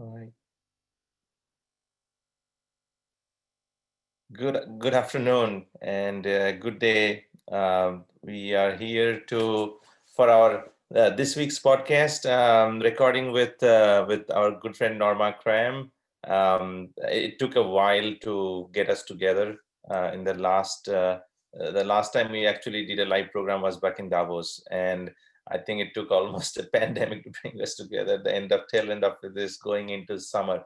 All right. Good afternoon and good day. We are here for our this week's podcast recording with our good friend Norma Krayem. It took a while to get us together. In the last time we actually did a live program was back in Davos, and I think it took almost a pandemic to bring us together. The tail end of this going into summer.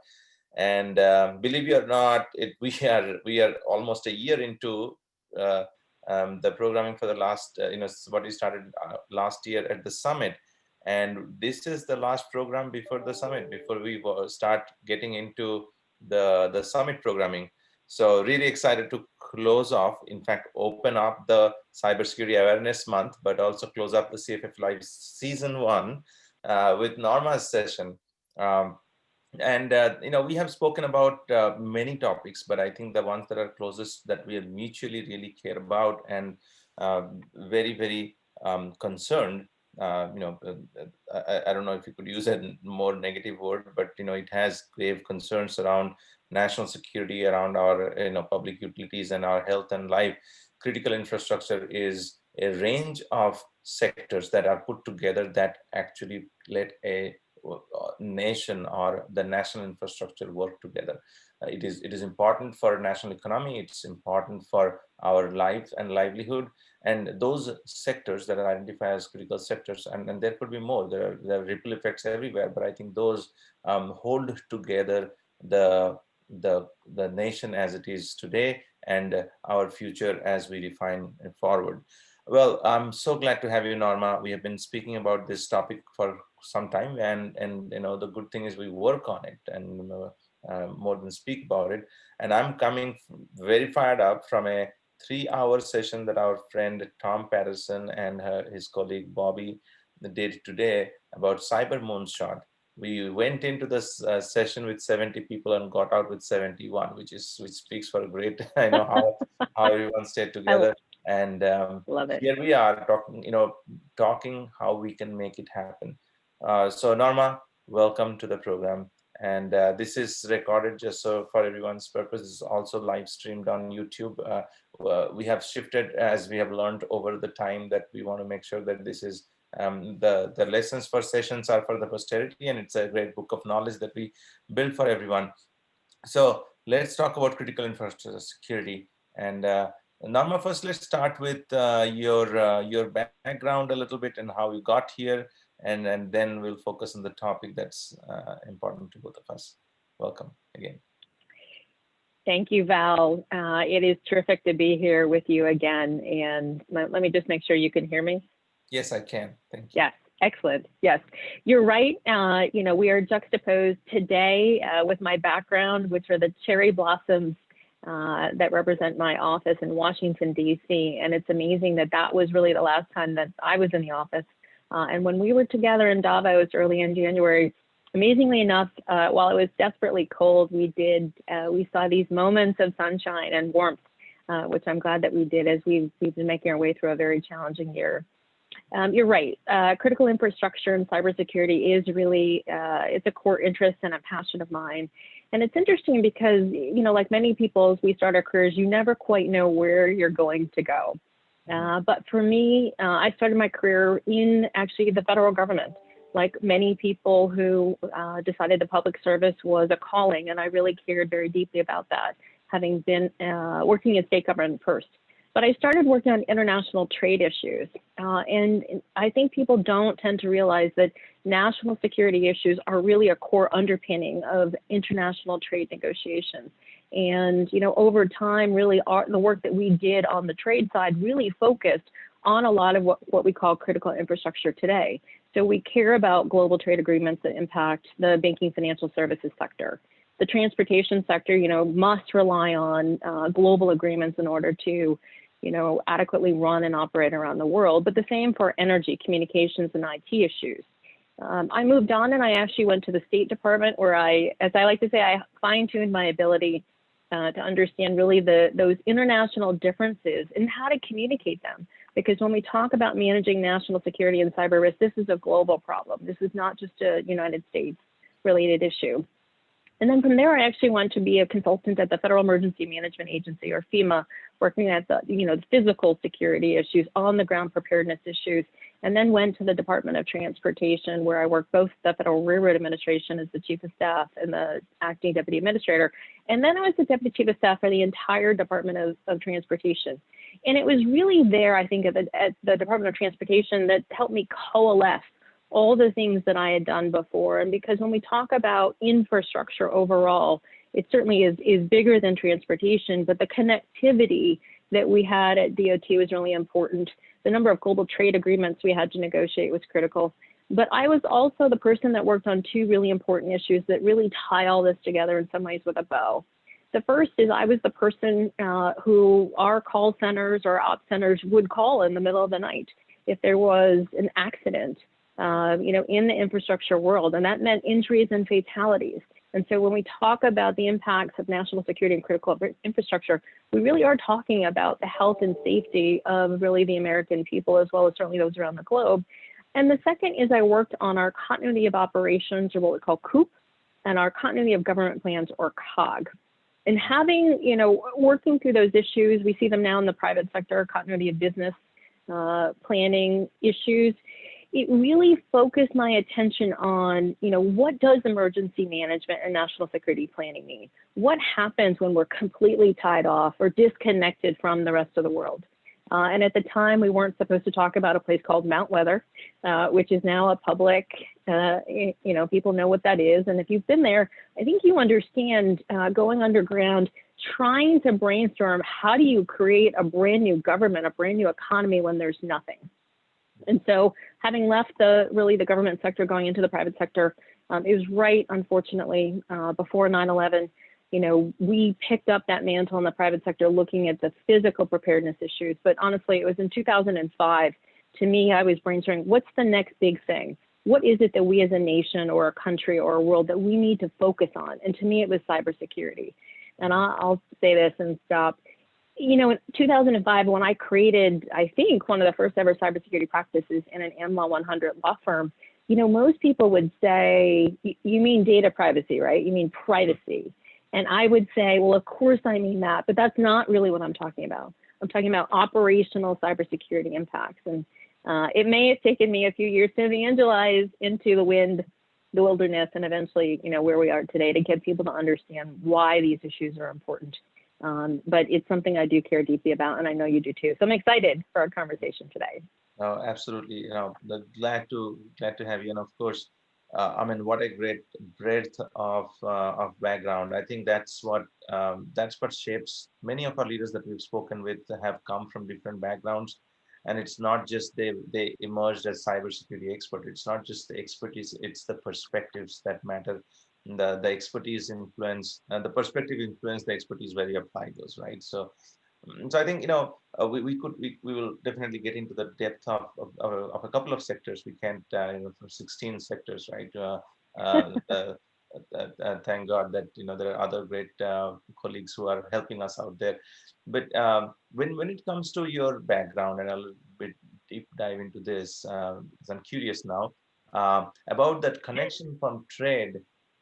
And believe it or not, we are almost a year into uh, the programming for the last, what we started last year at the summit. And this is the last program before the summit, before we start getting into the summit programming. So really excited to close off, in fact, open up the Cybersecurity Awareness Month, but also close up the CFF Live Season 1 with Norma's session. Um, and we have spoken about many topics, but I think the ones that are closest that we mutually really care about and very, very concerned. I don't know if you could use a more negative word, but it has grave concerns around national security, around our public utilities and our health and life. Critical infrastructure is a range of sectors that are put together that actually let a nation or the national infrastructure work together. It is important for national economy. It's important for our life and livelihood. And those sectors that are identified as critical sectors, and there could be more. There are ripple effects everywhere, but I think those hold together the nation as it is today and our future as we define it forward. Well, I'm so glad to have you, Norma. We have been speaking about this topic for some time, and the good thing is we work on it and more than speak about it. And I'm coming very fired up from a 3-hour session that our friend Tom Patterson and his colleague Bobby did today about cyber moonshot. We went into this session with 70 people and got out with 71, which speaks for a great, how everyone stayed together. And Love it. here we are talking how we can make it happen. So Norma, welcome to the program. And this is recorded just so for everyone's purpose. It's also live streamed on YouTube. We have shifted as we have learned over the time that we want to make sure that this is the lessons for sessions are for the posterity, and it's a great book of knowledge that we build for everyone. So let's talk about critical infrastructure security. And Norma, first let's start with your background a little bit and how you got here, and then we'll focus on the topic that's important to both of us. Welcome again. Thank you, Val. It is terrific to be here with you again. And let me just make sure you can hear me. Yes, I can. Thank you. Yes, excellent. Yes, you're right. We are juxtaposed today with my background, which are the cherry blossoms that represent my office in Washington, D.C. And it's amazing that was really the last time that I was in the office. And when we were together in Davos early in January, amazingly enough, while it was desperately cold, we saw these moments of sunshine and warmth, which I'm glad that we did as we've been making our way through a very challenging year. You're right. Critical infrastructure and cybersecurity is really, it's a core interest and a passion of mine. And it's interesting because, like many people, as we start our careers, you never quite know where you're going to go. But for me, I started my career in actually the federal government. Like many people who decided the public service was a calling, and I really cared very deeply about that, having been working in state government first. But I started working on international trade issues. And I think people don't tend to realize that national security issues are really a core underpinning of international trade negotiations. And, over time, really the work that we did on the trade side really focused on a lot of what we call critical infrastructure today. So we care about global trade agreements that impact the banking financial services sector. The transportation sector, must rely on global agreements in order to adequately run and operate around the world, but the same for energy, communications, and IT issues. I moved on and I actually went to the State Department where as I like to say, I fine-tuned my ability to understand really those international differences and how to communicate them. Because when we talk about managing national security and cyber risk, this is a global problem. This is not just a United States related issue. And then from there, I actually went to be a consultant at the Federal Emergency Management Agency, or FEMA, working at the, the physical security issues, on the ground preparedness issues, and then went to the Department of Transportation, where I worked both the Federal Railroad Administration as the Chief of Staff and the Acting Deputy Administrator. And then I was the Deputy Chief of Staff for the entire Department of Transportation. And it was really there, I think, at the Department of Transportation that helped me coalesce all the things that I had done before. And because when we talk about infrastructure overall, it certainly is bigger than transportation, but the connectivity that we had at DOT was really important. The number of global trade agreements we had to negotiate was critical. But I was also the person that worked on two really important issues that really tie all this together in some ways with a bow. The first is I was the person who our call centers or op centers would call in the middle of the night if there was an accident, in the infrastructure world, and that meant injuries and fatalities. And so when we talk about the impacts of national security and critical infrastructure, we really are talking about the health and safety of really the American people, as well as certainly those around the globe. And the second is I worked on our continuity of operations, or what we call COOP, and our continuity of government plans, or COG. And having, working through those issues, we see them now in the private sector, continuity of business planning issues. It really focused my attention on, what does emergency management and national security planning mean? What happens when we're completely tied off or disconnected from the rest of the world? And at the time, we weren't supposed to talk about a place called Mount Weather, which is now a public, people know what that is. And if you've been there, I think you understand going underground, trying to brainstorm, how do you create a brand new government, a brand new economy when there's nothing? And so having left the government sector, going into the private sector, it was right, unfortunately, before 9/11, we picked up that mantle in the private sector looking at the physical preparedness issues. But honestly, it was in 2005, to me, I was brainstorming, what's the next big thing? What is it that we as a nation or a country or a world that we need to focus on? And to me, it was cybersecurity. And I'll say this and stop. In 2005, when I created, I think, one of the first ever cybersecurity practices in an AmLaw 100 law firm, most people would say, you mean data privacy, right? You mean privacy. And I would say, well, of course I mean that, but that's not really what I'm talking about. I'm talking about operational cybersecurity impacts. And it may have taken me a few years to evangelize into the wilderness, and eventually, where we are today, to get people to understand why these issues are important. But it's something I do care deeply about, and I know you do too. So I'm excited for our conversation today. Oh, absolutely. Glad to have you. And of course, what a great breadth of background. I think that's what shapes many of our leaders that we've spoken with have come from different backgrounds. And it's not just they emerged as cybersecurity expert. It's not just the expertise, it's the perspectives that matter. The expertise influence, the perspective influence the expertise where you apply those, right? So I think we will definitely get into the depth of a couple of sectors. We can't for 16 sectors, right? Thank God that there are other great colleagues who are helping us out there. But when it comes to your background, and a little bit deep dive into this, because I'm curious now about that connection from trade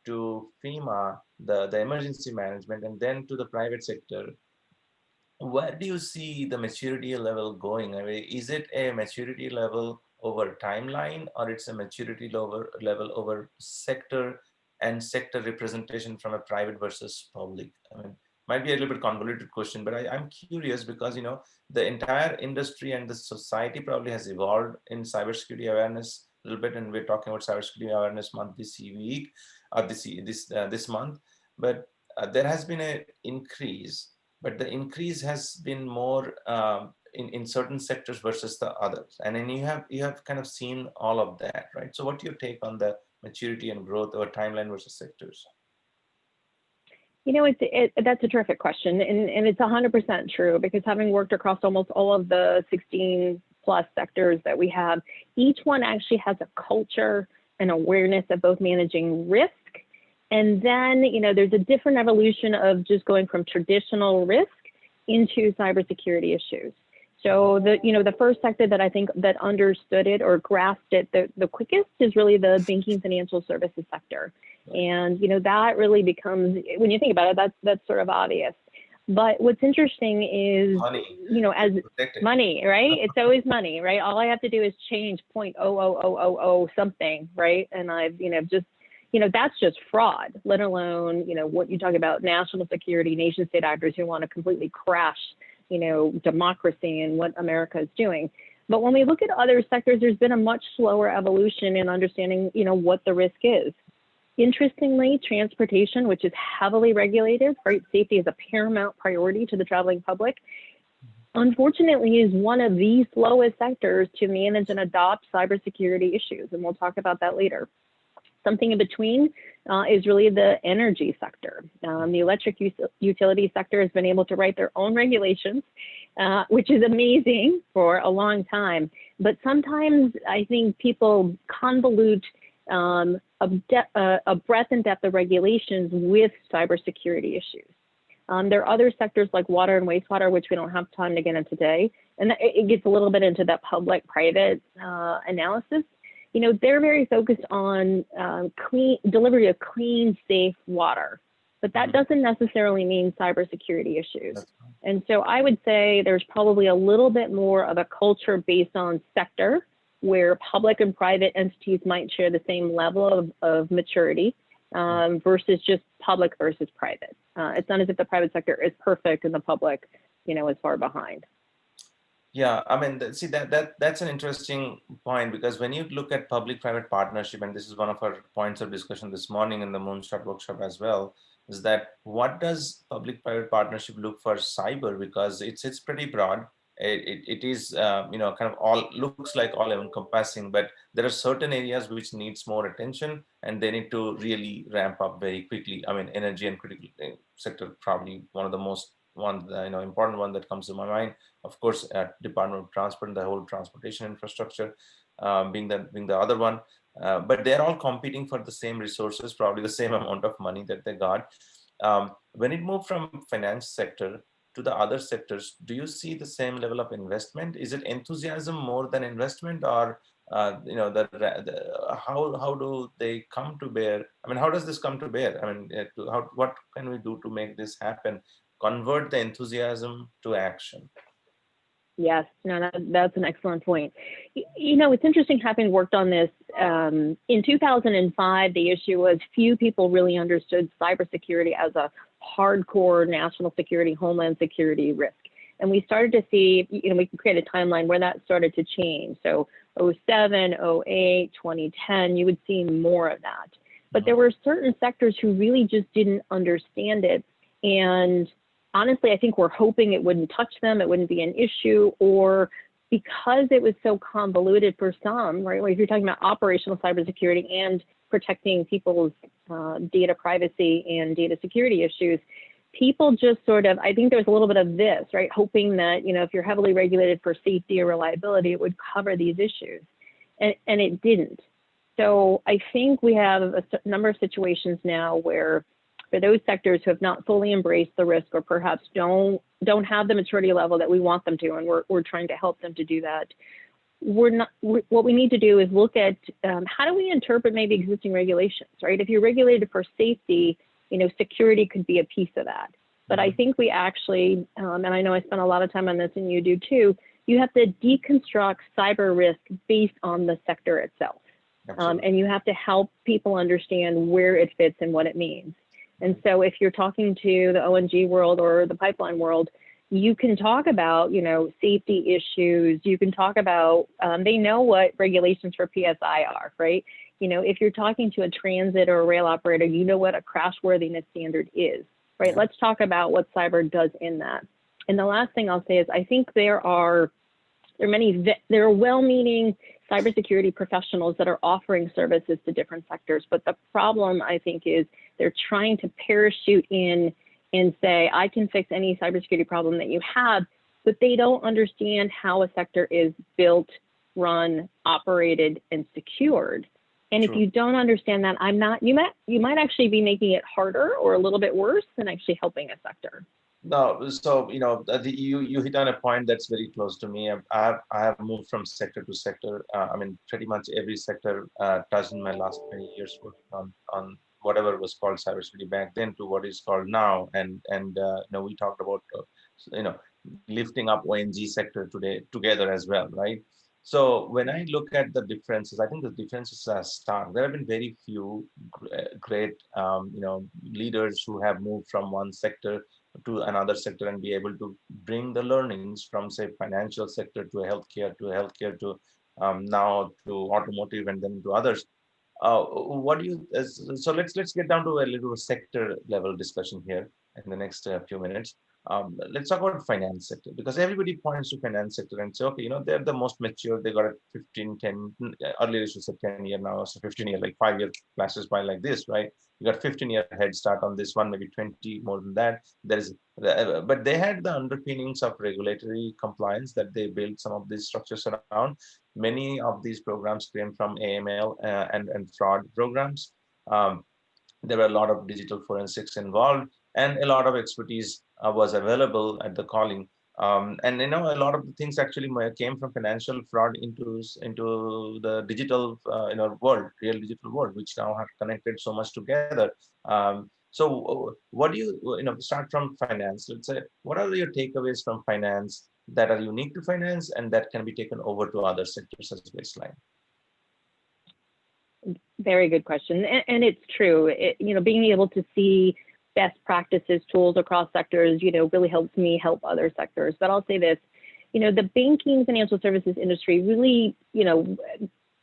to FEMA, the emergency management, and then to the private sector. Where do you see the maturity level going? I mean, is it a maturity level over timeline, or it's a maturity level over sector and sector representation from a private versus public? I mean, might be a little bit convoluted question, but I'm curious because the entire industry and the society probably has evolved in cybersecurity awareness a little bit, and we're talking about cybersecurity awareness month this week, or this month. But there has been an increase, but the increase has been more in certain sectors versus the others. And then you have kind of seen all of that, right? So what's your take on the maturity and growth over timeline versus sectors? That's a terrific question. And it's 100% true, because having worked across almost all of the 16 plus sectors that we have, each one actually has a culture and awareness of both managing risk. And then, there's a different evolution of just going from traditional risk into cybersecurity issues. So the first sector that I think that understood it or grasped it the quickest is really the banking financial services sector. And, that really becomes, when you think about it, that's sort of obvious. But what's interesting is, Money. as money, right? It's always money, right? All I have to do is change 0.00000 something, right? And I've, just, that's just fraud, let alone, what you talk about, national security, nation state actors who want to completely crash, democracy and what America is doing. But when we look at other sectors, there's been a much slower evolution in understanding, what the risk is. Interestingly, transportation, which is heavily regulated, right? Safety is a paramount priority to the traveling public. Unfortunately, is one of the slowest sectors to manage and adopt cybersecurity issues, and we'll talk about that later. Something in between is really the energy sector. The electric utility sector has been able to write their own regulations, which is amazing for a long time. But sometimes I think people convolute a breadth and depth of regulations with cybersecurity issues. There are other sectors like water and wastewater, which we don't have time to get into today. And it gets a little bit into that public-private analysis. They're very focused on delivery of clean, safe water. But that doesn't necessarily mean cybersecurity issues. And so I would say there's probably a little bit more of a culture based on sector, where public and private entities might share the same level of maturity versus just public versus private. It's not as if the private sector is perfect and the public, is far behind. Yeah, I mean, see, that's an interesting point, because when you look at public-private partnership, and this is one of our points of discussion this morning in the Moonshot workshop as well, is that what does public-private partnership look for cyber? Because it's pretty broad. It is kind of all looks like all encompassing, but there are certain areas which needs more attention, and they need to really ramp up very quickly. I mean, energy and critical sector probably one of the most important one that comes to my mind. Of course, Department of Transport, the whole transportation infrastructure being the other one. But they're all competing for the same resources, probably the same amount of money that they got. When it moved from finance sector to the other sectors, do you see the same level of investment? Is it enthusiasm more than investment, or how do they come to bear? I mean, how does this come to bear? I mean, what can we do to make this happen? Convert the enthusiasm to action. Yes, no, that's an excellent point. It's interesting, having worked on this. In 2005, the issue was few people really understood cybersecurity as a hardcore national security, homeland security risk. And we started to see, we can create a timeline where that started to change. So 07, 08, 2010, you would see more of that. But there were certain sectors who really just didn't understand it. And honestly, I think we're hoping it wouldn't touch them, it wouldn't be an issue, or because it was so convoluted for some, right? If you're talking about operational cybersecurity and protecting people's data privacy and data security issues, people just sort of, I think there's a little bit of this, right? Hoping that, if you're heavily regulated for safety or reliability, it would cover these issues. And it didn't. So I think we have a number of situations now where, for those sectors who have not fully embraced the risk, or perhaps don't have the maturity level that we want them to, and we're trying to help them to do that, what we need to do is look at how do we interpret maybe existing regulations, right? If you're regulated for safety, security could be a piece of that. But I think we actually, and I know I spent a lot of time on this, and you do too, you have to deconstruct cyber risk based on the sector itself. And you have to help people understand where it fits and what it means. And so if you're talking to the ONG world or the pipeline world, you can talk about, safety issues. You can talk about, they know what regulations for PSI are, right? If you're talking to a transit or a rail operator, you know what a crashworthiness standard is, right? Yeah. Let's talk about what cyber does in that. And the last thing I'll say is, I think there are well-meaning cybersecurity professionals that are offering services to different sectors. But the problem, I think, is they're trying to parachute in and say, I can fix any cybersecurity problem that you have, but they don't understand how a sector is built, run, operated, and secured. And If you don't understand that, you might actually be making it harder or a little bit worse than actually helping a sector. No, so you hit on a point that's very close to me. I have moved from sector to sector. I mean, pretty much every sector touched in my last 20 years working on whatever was called cybersecurity back then to what is called now. And we talked about you know lifting up ONG sector today together as well, right? So when I look at the differences, I think the differences are stark. There have been very few great leaders who have moved from one sector to another sector and be able to bring the learnings from, say, financial sector to healthcare to now to automotive and then to others. What do you? So let's get down to a little sector level discussion here in the next few minutes. Let's talk about finance sector because everybody points to finance sector and say, okay, they're the most mature. They got a 15, 10. Earlier you said 10 year, now so 15 year, like 5 year flashes by like this, right? You got 15-year head start on this one, maybe 20 more than that. There is, but they had the underpinnings of regulatory compliance that they built some of these structures around. Many of these programs came from AML and fraud programs. Um, there were a lot of digital forensics involved, and a lot of expertise was available at the calling. And a lot of the things actually came from financial fraud into the digital world, real digital world, which now have connected so much together. So what do you start from finance? Let's say, what are your takeaways from finance that are unique to finance and that can be taken over to other sectors as baseline? Very good question. And it's true. Being able to see best practices, tools across sectors, really helps me help other sectors. But I'll say this, the banking financial services industry really,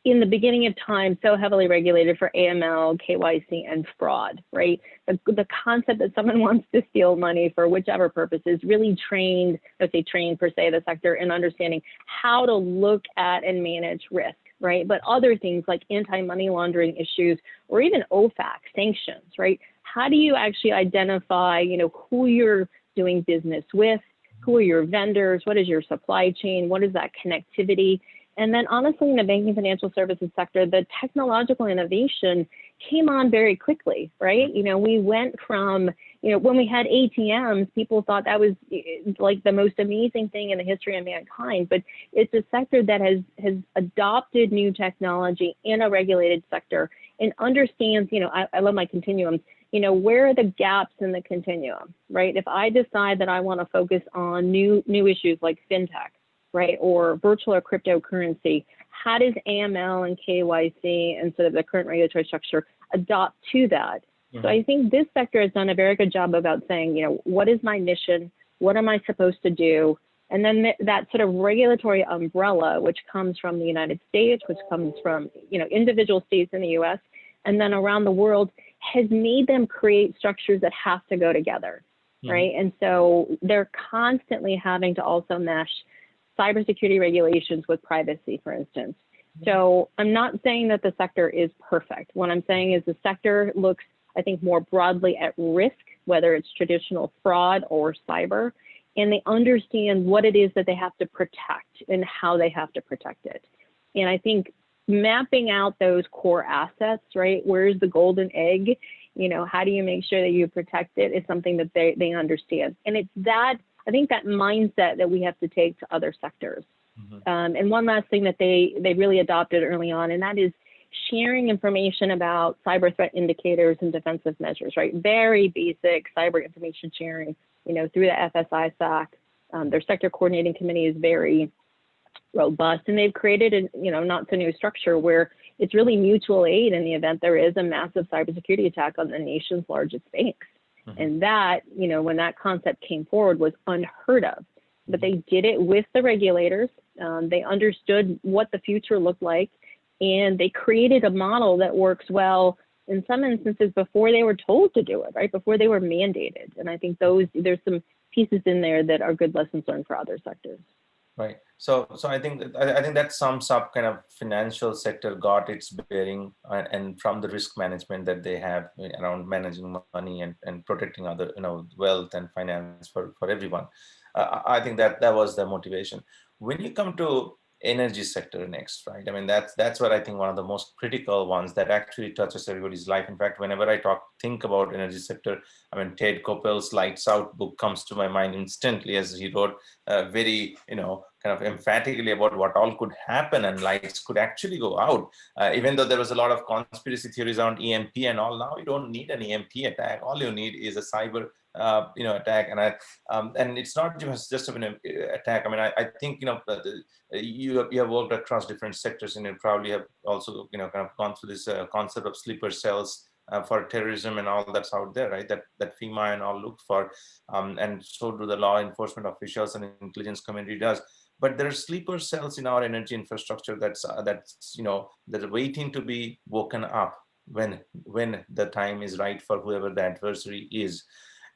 in the beginning of time, so heavily regulated for AML, KYC, and fraud, right? The concept that someone wants to steal money for whichever purposes really trained, let's say trained per se, the sector in understanding how to look at and manage risk, right? But other things like anti-money laundering issues or even OFAC sanctions, right? How do you actually identify, who you're doing business with, who are your vendors, what is your supply chain, what is that connectivity? And then honestly, in the banking financial services sector, the technological innovation came on very quickly, right? We went from, when we had ATMs, people thought that was like the most amazing thing in the history of mankind, but it's a sector that has adopted new technology in a regulated sector and understands, I love my continuums, where are the gaps in the continuum, right? If I decide that I want to focus on new issues like fintech, right, or virtual or cryptocurrency, how does AML and KYC and sort of the current regulatory structure adopt to that? So I think this sector has done a very good job about saying, what is my mission? What am I supposed to do? And then that sort of regulatory umbrella, which comes from the United States, which comes from, individual states in the US, and then around the world, has made them create structures that have to go together, right? And so they're constantly having to also mesh cybersecurity regulations with privacy, for instance. So I'm not saying that the sector is perfect. What I'm saying is the sector looks, I think, more broadly at risk, whether it's traditional fraud or cyber, and they understand what it is that they have to protect and how they have to protect it. And I think mapping out those core assets, right? Where's the golden egg? How do you make sure that you protect it is something that they understand. And it's that, I think, that mindset that we have to take to other sectors. And one last thing that they really adopted early on, and that is sharing information about cyber threat indicators and defensive measures, right? Very basic cyber information sharing, through the FSI SAC. Their sector coordinating committee is very robust, and they've created a not so new structure where it's really mutual aid in the event there is a massive cybersecurity attack on the nation's largest banks. And that, when that concept came forward, was unheard of. But they did it with the regulators. They understood what the future looked like, and they created a model that works well in some instances before they were told to do it, right? Before they were mandated. And I think there's some pieces in there that are good lessons learned for other sectors. Right. So I think that sums up kind of financial sector got its bearing and from the risk management that they have around managing money and protecting other wealth and finance for everyone. I think that was the motivation. When you come to energy sector next, right? I mean, that's what I think one of the most critical ones that actually touches everybody's life. In fact, whenever I think about energy sector, I mean, Ted Koppel's Lights Out book comes to my mind instantly, as he wrote very, kind of emphatically about what all could happen and lights could actually go out. Even though there was a lot of conspiracy theories around EMP and all, now you don't need an EMP attack. All you need is a cyber attack, and it's not just an attack. I mean, I think you have worked across different sectors, and you probably have also kind of gone through this concept of sleeper cells for terrorism and all that's out there, right? That FEMA and all look for, and so do the law enforcement officials and intelligence community does. But there are sleeper cells in our energy infrastructure that's waiting to be woken up when the time is right for whoever the adversary is.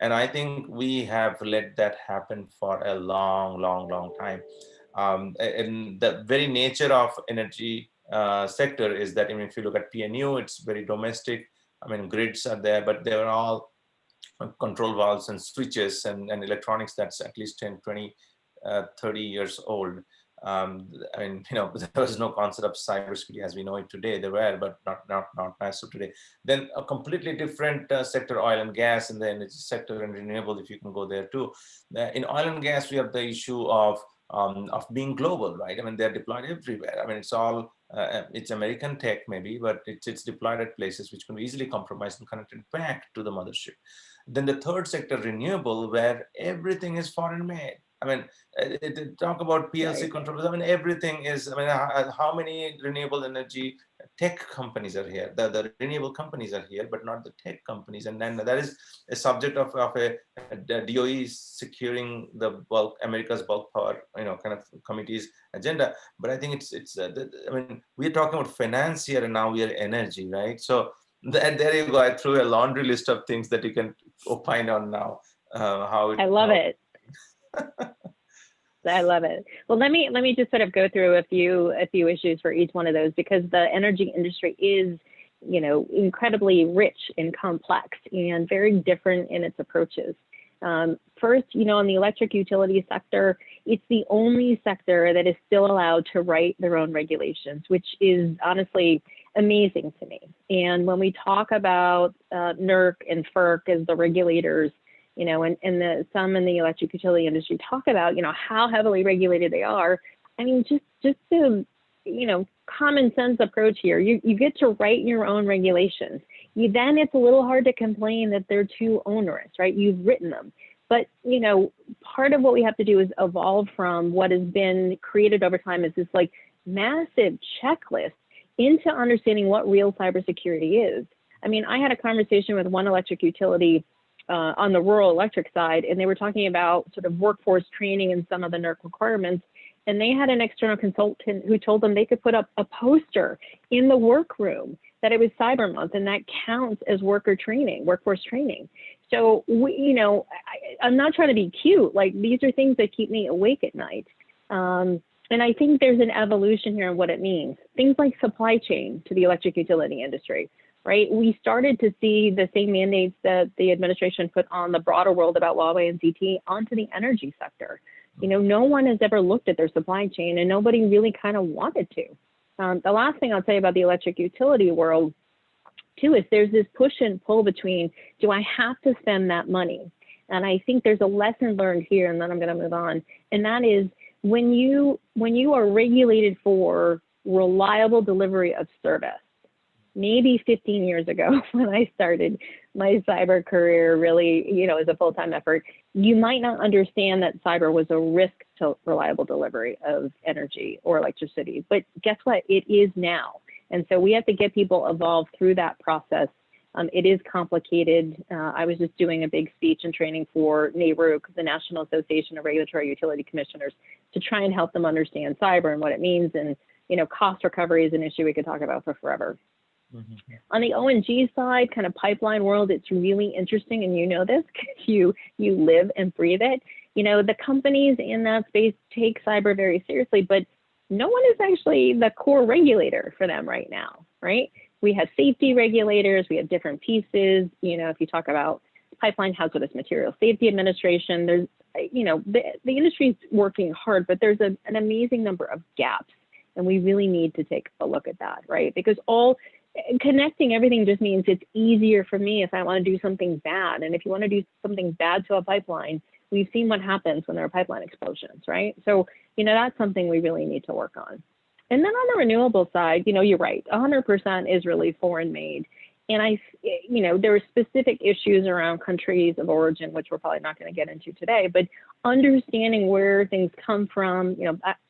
And I think we have let that happen for a long, long, long time. And the very nature of energy sector is that, I mean, if you look at PNU, it's very domestic. I mean, grids are there, but they're all control valves and switches and electronics that's at least 10, 20, 30 years old. I mean, there was no concept of cybersecurity as we know it today. There were, but not massive today. Then a completely different sector, oil and gas, and the energy sector and renewable, if you can go there too. In oil and gas, we have the issue of being global, right? I mean, they're deployed everywhere. I mean, it's all it's American tech maybe, but it's deployed at places which can be easily compromised and connected back to the mothership. Then the third sector, renewable, where everything is foreign made. I mean, talk about PLC controllers. I mean, everything is. I mean, how many renewable energy tech companies are here? The renewable companies are here, but not the tech companies. And then that is a subject of a DOE securing the America's bulk power, kind of committee's agenda. But I think it's. I mean, we're talking about finance here, and now we are energy, right? So there you go. I threw a laundry list of things that you can opine on now. I love it. I love it. Well, let me just sort of go through a few issues for each one of those, because the energy industry is, incredibly rich and complex and very different in its approaches. First, in the electric utility sector, it's the only sector that is still allowed to write their own regulations, which is honestly amazing to me. And when we talk about NERC and FERC as the regulators, and some in the electric utility industry talk about, how heavily regulated they are. I mean, just the, common sense approach here. You get to write your own regulations. Then it's a little hard to complain that they're too onerous, right? You've written them. But, part of what we have to do is evolve from what has been created over time is this like massive checklist into understanding what real cybersecurity is. I mean, I had a conversation with one electric utility on the rural electric side, and they were talking about sort of workforce training and some of the NERC requirements. And they had an external consultant who told them they could put up a poster in the workroom that it was Cyber Month, and that counts as workforce training. So I'm not trying to be cute. Like, these are things that keep me awake at night. And I think there's an evolution here in what it means. Things like supply chain to the electric utility industry. Right, we started to see the same mandates that the administration put on the broader world about Huawei and ZT onto the energy sector. No one has ever looked at their supply chain, and nobody really kind of wanted to. The last thing I'll tell you about the electric utility world, too, is there's this push and pull between, do I have to spend that money? And I think there's a lesson learned here, and then I'm going to move on. And that is, when you are regulated for reliable delivery of service, maybe 15 years ago when I started my cyber career, really, as a full-time effort, you might not understand that cyber was a risk to reliable delivery of energy or electricity. But guess what? It is now. And so we have to get people involved through that process. It is complicated. I was just doing a big speech and training for NARUC, the National Association of Regulatory Utility Commissioners, to try and help them understand cyber and what it means. And, cost recovery is an issue we could talk about for forever. Mm-hmm. On the O&G side, kind of pipeline world, it's really interesting, and this because you live and breathe it. The companies in that space take cyber very seriously, but no one is actually the core regulator for them right now, right? We have safety regulators, we have different pieces. If you talk about Pipeline Hazardous Materials Safety Administration. There's, the industry is working hard, but there's an amazing number of gaps, and we really need to take a look at that, right? Because connecting everything just means it's easier for me if I want to do something bad. And if you want to do something bad to a pipeline, we've seen what happens when there are pipeline explosions, right? So, that's something we really need to work on. And then on the renewable side, you're right, 100% is really foreign made. And there are specific issues around countries of origin, which we're probably not going to get into today, but understanding where things come from,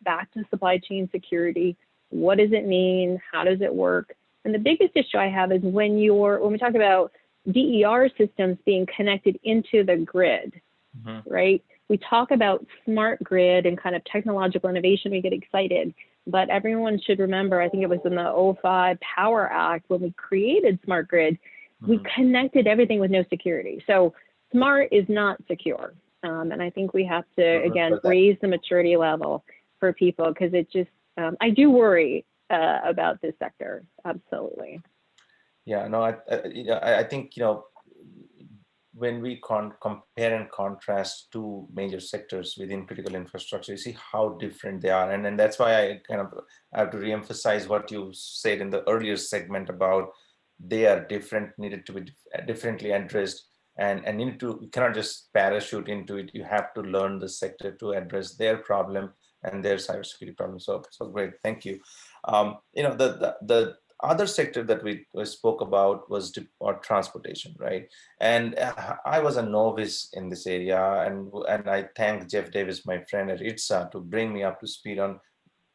back to supply chain security, what does it mean? How does it work? And the biggest issue I have is when we talk about DER systems being connected into the grid, right? We talk about smart grid and kind of technological innovation, we get excited, but everyone should remember, I think it was in the '05 Power Act, when we created smart grid, we connected everything with no security. So smart is not secure. And I think we have to, again, raise the maturity level for people, because it just, I do worry about this sector, absolutely. Yeah, no, I think, when we compare and contrast two major sectors within critical infrastructure, you see how different they are. And that's why I have to reemphasize what you said in the earlier segment about they are different, needed to be differently addressed, and you cannot just parachute into it. You have to learn the sector to address their problem and their cybersecurity problem. So great, thank you. The other sector that we spoke about was transportation, right? And I was a novice in this area, and I thank Jeff Davis, my friend at ITSA, to bring me up to speed on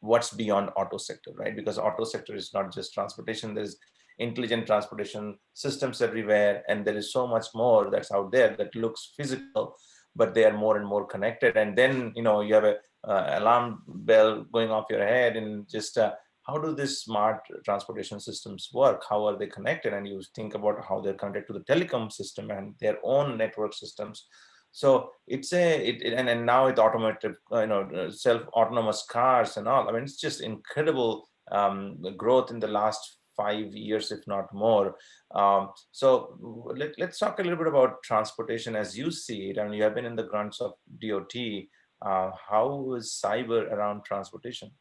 what's beyond auto sector, right? Because auto sector is not just transportation. There's intelligent transportation systems everywhere, and there is so much more that's out there that looks physical, but they are more and more connected. And then you have a alarm bell going off your head, and just how do these smart transportation systems work? How are they connected? And you think about how they're connected to the telecom system and their own network systems. So it's and now with automotive, self-autonomous cars and all. I mean, it's just incredible growth in the last 5 years, if not more. So let's talk a little bit about transportation as you see it. I mean, you have been in the grunts of DOT. How is cyber around transportation?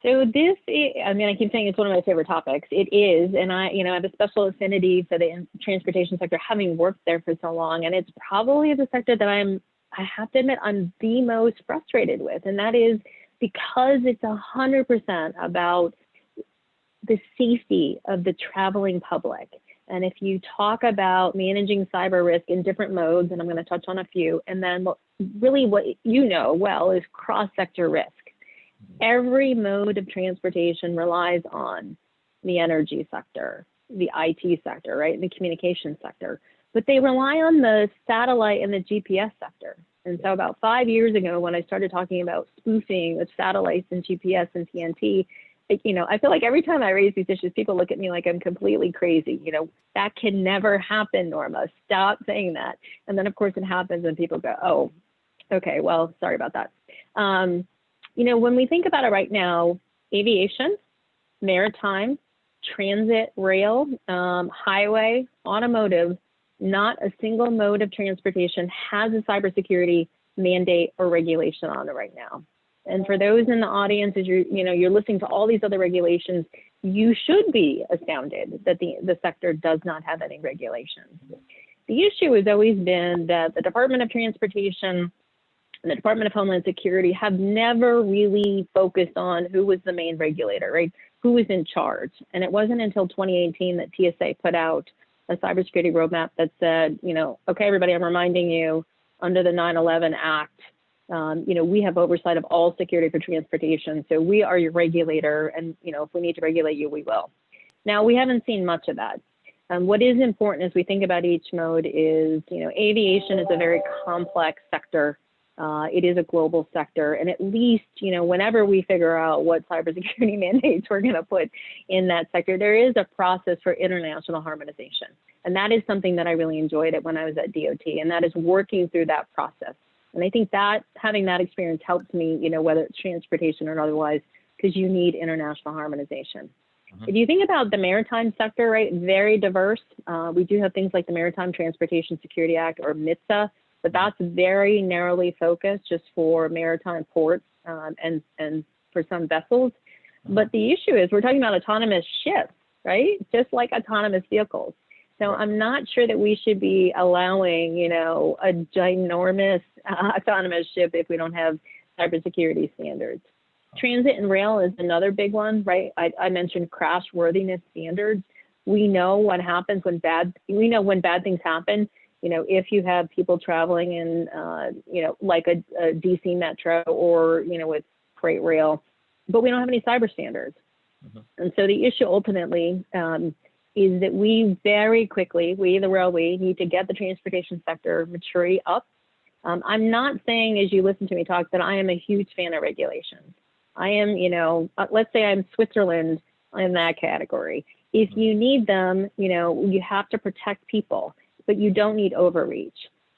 So this, I keep saying it's one of my favorite topics. It is, and I have a special affinity for the transportation sector, having worked there for so long, and it's probably the sector that I have to admit, I'm the most frustrated with, and that is because it's 100% about the safety of the traveling public. And if you talk about managing cyber risk in different modes, and I'm going to touch on a few, and then really what well is cross-sector risk. Every mode of transportation relies on the energy sector, the IT sector, right, and the communication sector, but they rely on the satellite and the GPS sector. And so about 5 years ago, when I started talking about spoofing with satellites and GPS and TNT, I feel like every time I raise these issues, people look at me like I'm completely crazy. That can never happen, Norma. Stop saying that. And then, of course, it happens and people go, oh, okay, well, sorry about that. When we think about it right now, aviation, maritime, transit, rail, highway, automotive, not a single mode of transportation has a cybersecurity mandate or regulation on it right now. And for those in the audience, as you're listening to all these other regulations, you should be astounded that the sector does not have any regulations. The issue has always been that the Department of Transportation and the Department of Homeland Security have never really focused on who was the main regulator, right? Who was in charge? And it wasn't until 2018 that TSA put out a cybersecurity roadmap that said, okay, everybody, I'm reminding you, under the 9/11 Act, we have oversight of all security for transportation. So we are your regulator, and if we need to regulate you, we will. Now, we haven't seen much of that. What is important as we think about each mode is, aviation is a very complex sector. It is a global sector, and at least, whenever we figure out what cybersecurity mandates we're going to put in that sector, there is a process for international harmonization. And that is something that I really enjoyed it when I was at DOT, and that is working through that process. And I think that having that experience helps me, whether it's transportation or otherwise, because you need international harmonization. If you think about the maritime sector, right, very diverse. We do have things like the Maritime Transportation Security Act, or MTSA, but that's very narrowly focused just for maritime ports and for some vessels. But the issue is we're talking about autonomous ships, right? Just like autonomous vehicles. So I'm not sure that we should be allowing, you know, a ginormous autonomous ship if we don't have cybersecurity standards. Transit and rail is another big one, right? I mentioned crash worthiness standards. We know what happens when bad things happen. You know, if you have people traveling in, you know, like a DC Metro or, you know, with freight rail, but we don't have any cyber standards. And so the issue ultimately is that we very quickly, the railway, need to get the transportation sector maturity up. I'm not saying, as you listen to me talk, that I am a huge fan of regulations. I am, you know, let's say I'm Switzerland in that category. If you need them, you know, you have to protect people, but you don't need overreach.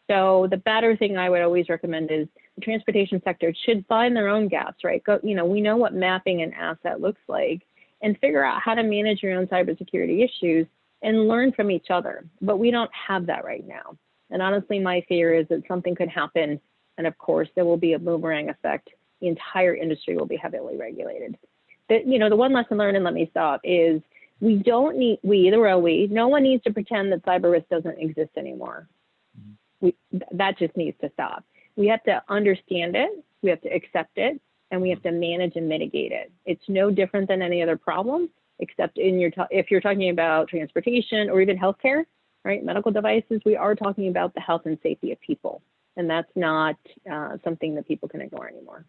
So the better thing I would always recommend is the transportation sector should find their own gaps, right? Go, you know, we know what mapping an asset looks like, and figure out how to manage your own cybersecurity issues and learn from each other. But we don't have that right now. And honestly, my fear is that something could happen. And of course, there will be a boomerang effect. The entire industry will be heavily regulated. You know, the one lesson learned, and let me stop, is we don't need, no one needs to pretend that cyber risk doesn't exist anymore. That just needs to stop. We have to understand it, we have to accept it, and we have to manage and mitigate it. It's no different than any other problem, except if you're talking about transportation or even healthcare, right? Medical devices, we are talking about the health and safety of people. And that's not something that people can ignore anymore.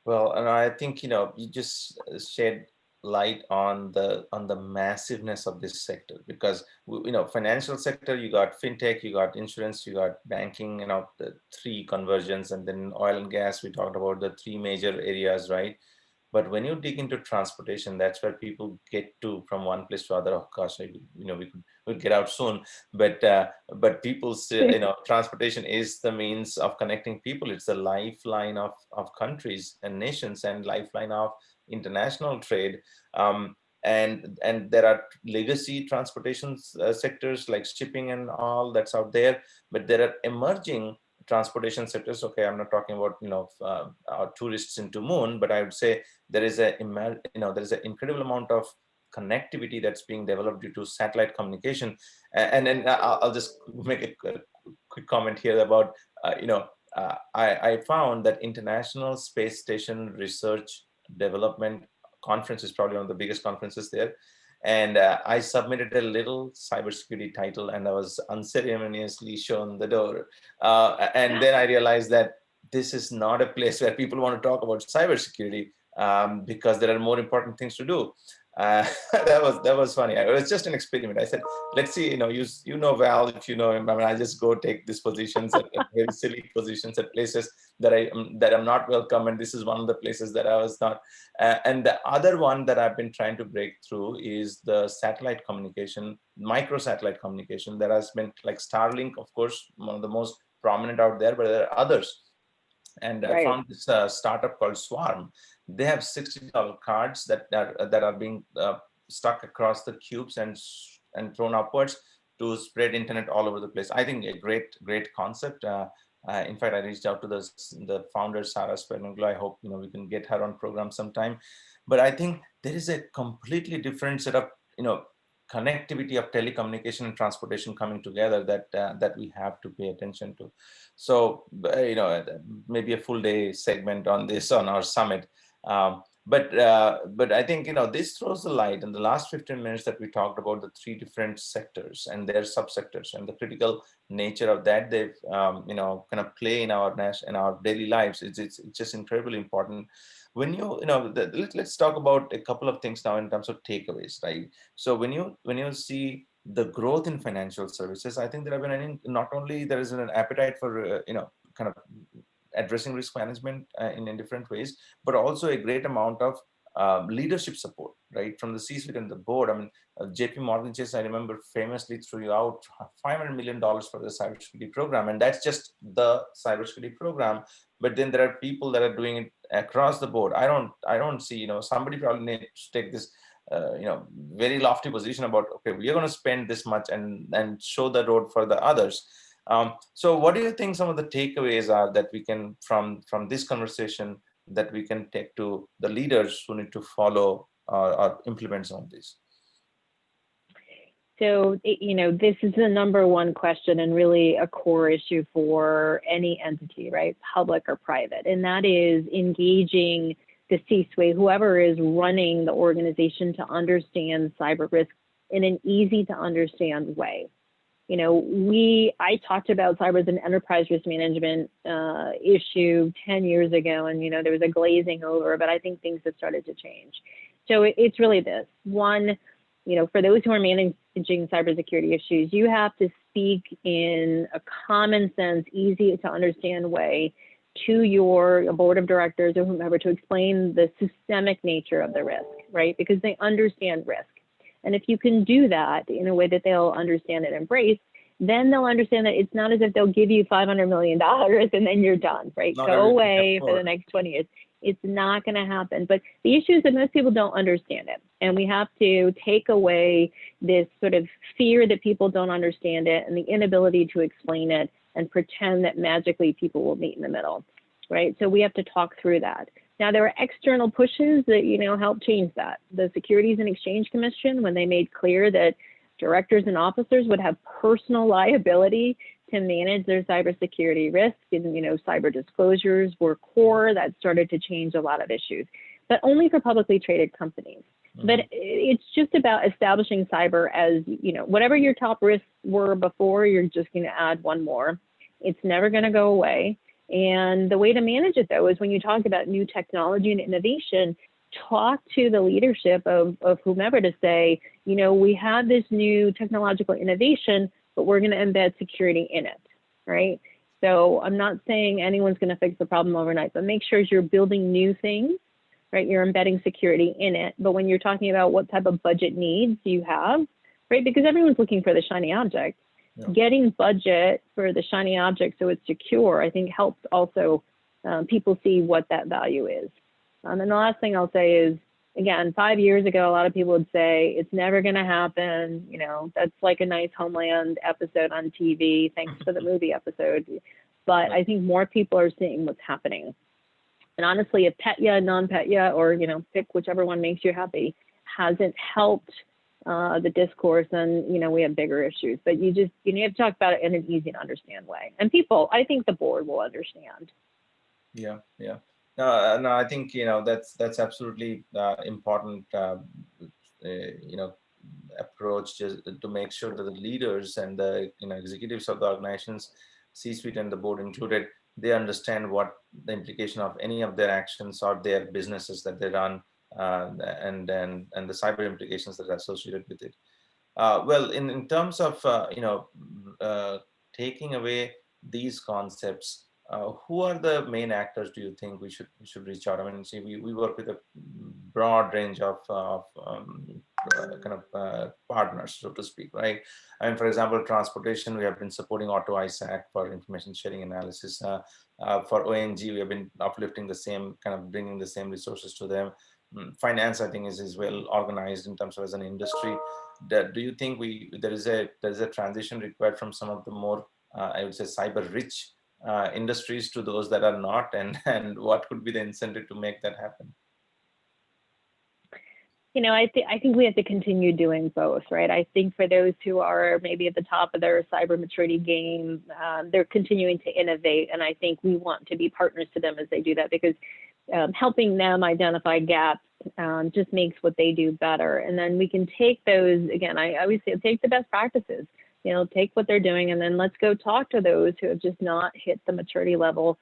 Well, and I think, you know, you just shed light on the massiveness of this sector, because, you know, financial sector, you got fintech, you got insurance, you got banking, you know, the three conversions, and then oil and gas, we talked about the three major areas, right? But when you dig into transportation, that's where people get to from one place to other. Of course, you know, we'll get out soon, but people still, you know, transportation is the means of connecting people. It's the lifeline of countries and nations, and lifeline of international trade. And there are legacy transportation sectors like shipping and all that's out there, but there are emerging transportation sectors. Okay, I'm not talking about, you know, our tourists into moon, but I would say there is an incredible amount of connectivity that's being developed due to satellite communication. And then I'll just make a quick comment here about, I found that International Space Station Research Development Conference is probably one of the biggest conferences there. And I submitted a little cybersecurity title, and I was unceremoniously shown the door. And then I realized that this is not a place where people want to talk about cybersecurity, because there are more important things to do. That was funny. It was just an experiment. I said, let's see, you know Val, if you know him. I mean, I just go take these positions at very silly positions at places that I'm not welcome, and this is one of the places that I was not. And the other one that I've been trying to break through is the satellite communication, micro satellite communication. There has been, like, Starlink, of course, one of the most prominent out there, but there are others. And I found this startup called Swarm. They have $60 cards that are being stuck across the cubes and thrown upwards to spread internet all over the place. I think a great concept. In fact, I reached out to the founder, Sarah Spermanglo. I hope we can get her on program sometime. But I think there is a completely different set of connectivity of telecommunication and transportation coming together that we have to pay attention to. So maybe a full day segment on this on our summit. But I think this throws the light in the last 15 minutes that we talked about the three different sectors and their subsectors and the critical nature of that they've kind of play in our daily lives. It's just incredibly important. When let's talk about a couple of things now in terms of takeaways, right? So when you see the growth in financial services, I think there have been not only there is an appetite for kind of addressing risk management in different ways, but also a great amount of leadership support, right, from the C-suite and the board. I mean, JP Morgan Chase, I remember, famously threw out $500 million for the cybersecurity program, and that's just the cybersecurity program. But then there are people that are doing it across the board. I don't see, somebody probably needs to take this very lofty position about, okay, we are going to spend this much and show the road for the others. So what do you think some of the takeaways are that we can from this conversation that we can take to the leaders who need to follow or implement some of these? So, this is the number one question and really a core issue for any entity, right? Public or private. And that is engaging the C-suite, whoever is running the organization, to understand cyber risk in an easy to understand way. I talked about cyber as an enterprise risk management issue 10 years ago, and, there was a glazing over, but I think things have started to change. So it's really this. One, for those who are managing cybersecurity issues, you have to speak in a common sense, easy to understand way to your board of directors or whomever to explain the systemic nature of the risk, right? Because they understand risk. And if you can do that in a way that they'll understand and embrace, then they'll understand that it's not as if they'll give you $500 million and then you're done, right? Not Go everything, away of for the course. next 20 years. It's not going to happen. But the issue is that most people don't understand it. And we have to take away this sort of fear that people don't understand it and the inability to explain it and pretend that magically people will meet in the middle, right? So we have to talk through that. Now, there are external pushes that, help change that. The Securities and Exchange Commission, when they made clear that directors and officers would have personal liability to manage their cybersecurity risk, and, cyber disclosures were core, that started to change a lot of issues, but only for publicly traded companies. Mm-hmm. But it's just about establishing cyber as, whatever your top risks were before, you're just going to add one more. It's never going to go away. And the way to manage it, though, is when you talk about new technology and innovation, talk to the leadership of whomever to say, we have this new technological innovation, but we're going to embed security in it, right? So I'm not saying anyone's going to fix the problem overnight, but make sure you're building new things, right? You're embedding security in it. But when you're talking about what type of budget needs you have, right? Because everyone's looking for the shiny object. Yeah. Getting budget for the shiny object so it's secure, I think, helps also people see what that value is. And the last thing I'll say is, again, 5 years ago, a lot of people would say, it's never going to happen. That's like a nice Homeland episode on TV. Thanks for the movie episode. But I think more people are seeing what's happening. And honestly, if Petya, non-Petya, or, pick whichever one makes you happy, hasn't helped the discourse, then, we have bigger issues. But you have to talk about it in an easy to understand way. And people, I think the board will understand. Yeah, yeah. No, I think that's absolutely important. Approach just to make sure that the leaders and the executives of the organizations, C-suite and the board included, they understand what the implication of any of their actions or their businesses that they run, and the cyber implications that are associated with it. Well, in terms of taking away these concepts, who are the main actors do you think we should reach out? I mean, see, we work with a broad range of partners, so to speak, right? I mean, for example, transportation, we have been supporting Auto ISAC for information sharing analysis. For ONG, we have been uplifting the same, kind of bringing the same resources to them. Finance, I think, is well organized in terms of as an industry. Do you think there is a transition required from some of the more, I would say, cyber-rich industries to those that are not, and what could be the incentive to make that happen? I think we have to continue doing both, right? I think for those who are maybe at the top of their cyber maturity game, they're continuing to innovate, and I think we want to be partners to them as they do that, because helping them identify gaps just makes what they do better. And then we can take those, again, I always say, take the best practices, take what they're doing, and then let's go talk to those who have just not hit the maturity level,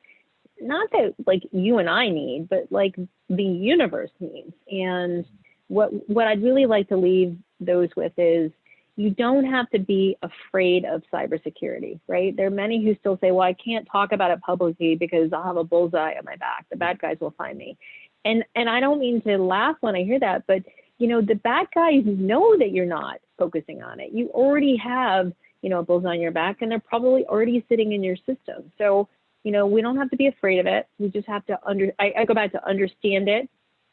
not that like you and I need, but like the universe needs. And what I'd really like to leave those with is, you don't have to be afraid of cybersecurity, right? There are many who still say, well, I can't talk about it publicly because I'll have a bullseye on my back. The bad guys will find me. And I don't mean to laugh when I hear that, but the bad guys know that you're not focusing on it. You already have, a bullseye on your back, and they're probably already sitting in your system. So, we don't have to be afraid of it. We just have to I go back to understand it,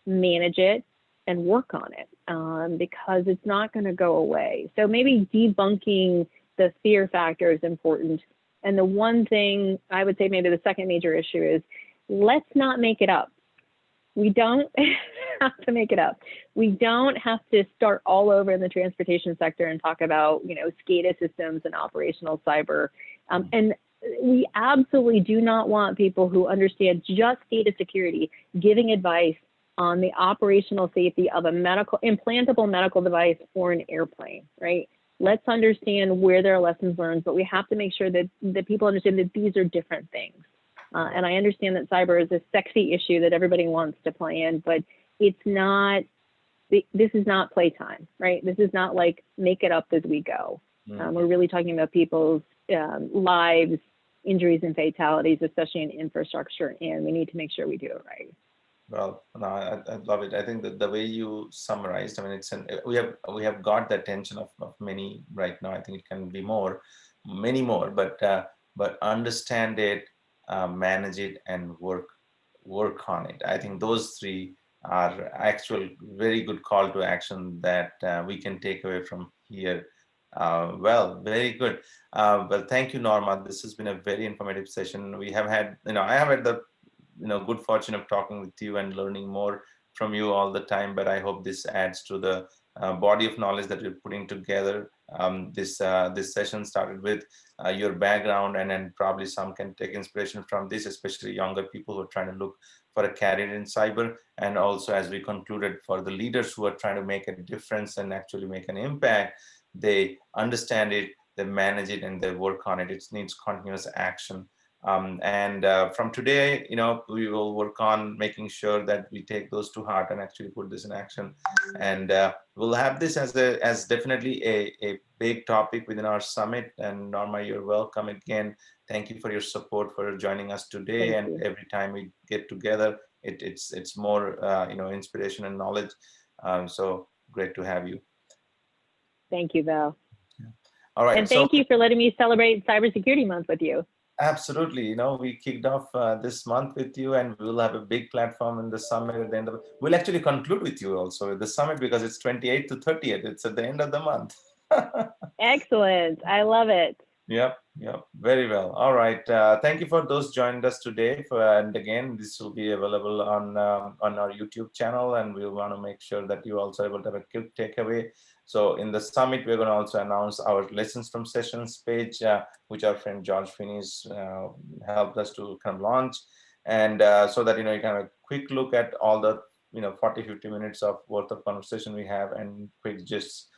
manage it, and work on it because it's not going to go away. So maybe debunking the fear factor is important. And the one thing I would say, maybe the second major issue is, let's not make it up. We don't have to make it up. We don't have to start all over in the transportation sector and talk about, SCADA systems and operational cyber. And we absolutely do not want people who understand just data security giving advice on the operational safety of a implantable medical device or an airplane, right? Let's understand where there are lessons learned, but we have to make sure that people understand that these are different things. And I understand that cyber is a sexy issue that everybody wants to play in, but it's not, this is not playtime, right? This is not like make it up as we go. We're really talking about people's lives, injuries and fatalities, especially in infrastructure, and we need to make sure we do it right. Well, no, I love it. I think that the way you summarized, I mean, we have got the attention of many right now. I think it can be many more, but understand it, manage it, and work on it. I think those three are actual very good call to action that we can take away from here. Well, very good. Well, thank you, Norma. This has been a very informative session. We have had, I have had the good fortune of talking with you and learning more from you all the time, but I hope this adds to the body of knowledge that you're putting together. This session started with your background, and then probably some can take inspiration from this, especially younger people who are trying to look for a career in cyber. And also, as we concluded, for the leaders who are trying to make a difference and actually make an impact, they understand it, they manage it, and they work on it. It needs continuous action. And from today, we will work on making sure that we take those to heart and actually put this in action. And we'll have this as definitely a big topic within our summit. And Norma, you're welcome again. Thank you for your support, for joining us today. Thank and you. Every time we get together, it's more inspiration and knowledge. So great to have you. Thank you, Val. Yeah. All right. And thank you for letting me celebrate Cybersecurity Month with you. Absolutely. We kicked off this month with you, and we'll have a big platform in the summit at the end of it. We'll actually conclude with you also at the summit because it's 28th to 30th. It's at the end of the month. Excellent. I love it. Yep. Very well. All right. Thank you for those joined us today. And again, this will be available on our YouTube channel, and we want to make sure that you also able to have a quick takeaway. So in the summit, we're going to also announce our lessons from sessions page, which our friend George Finney's helped us to kind of launch. And so that, you can have a quick look at all the, 40-50 minutes of worth of conversation we have and quick gists.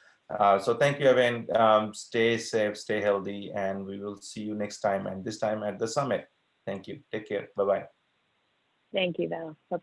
So thank you, Evan. Stay safe, stay healthy, and we will see you next time, and this time at the summit. Thank you. Take care. Bye-bye. Thank you, Val. Bye-bye.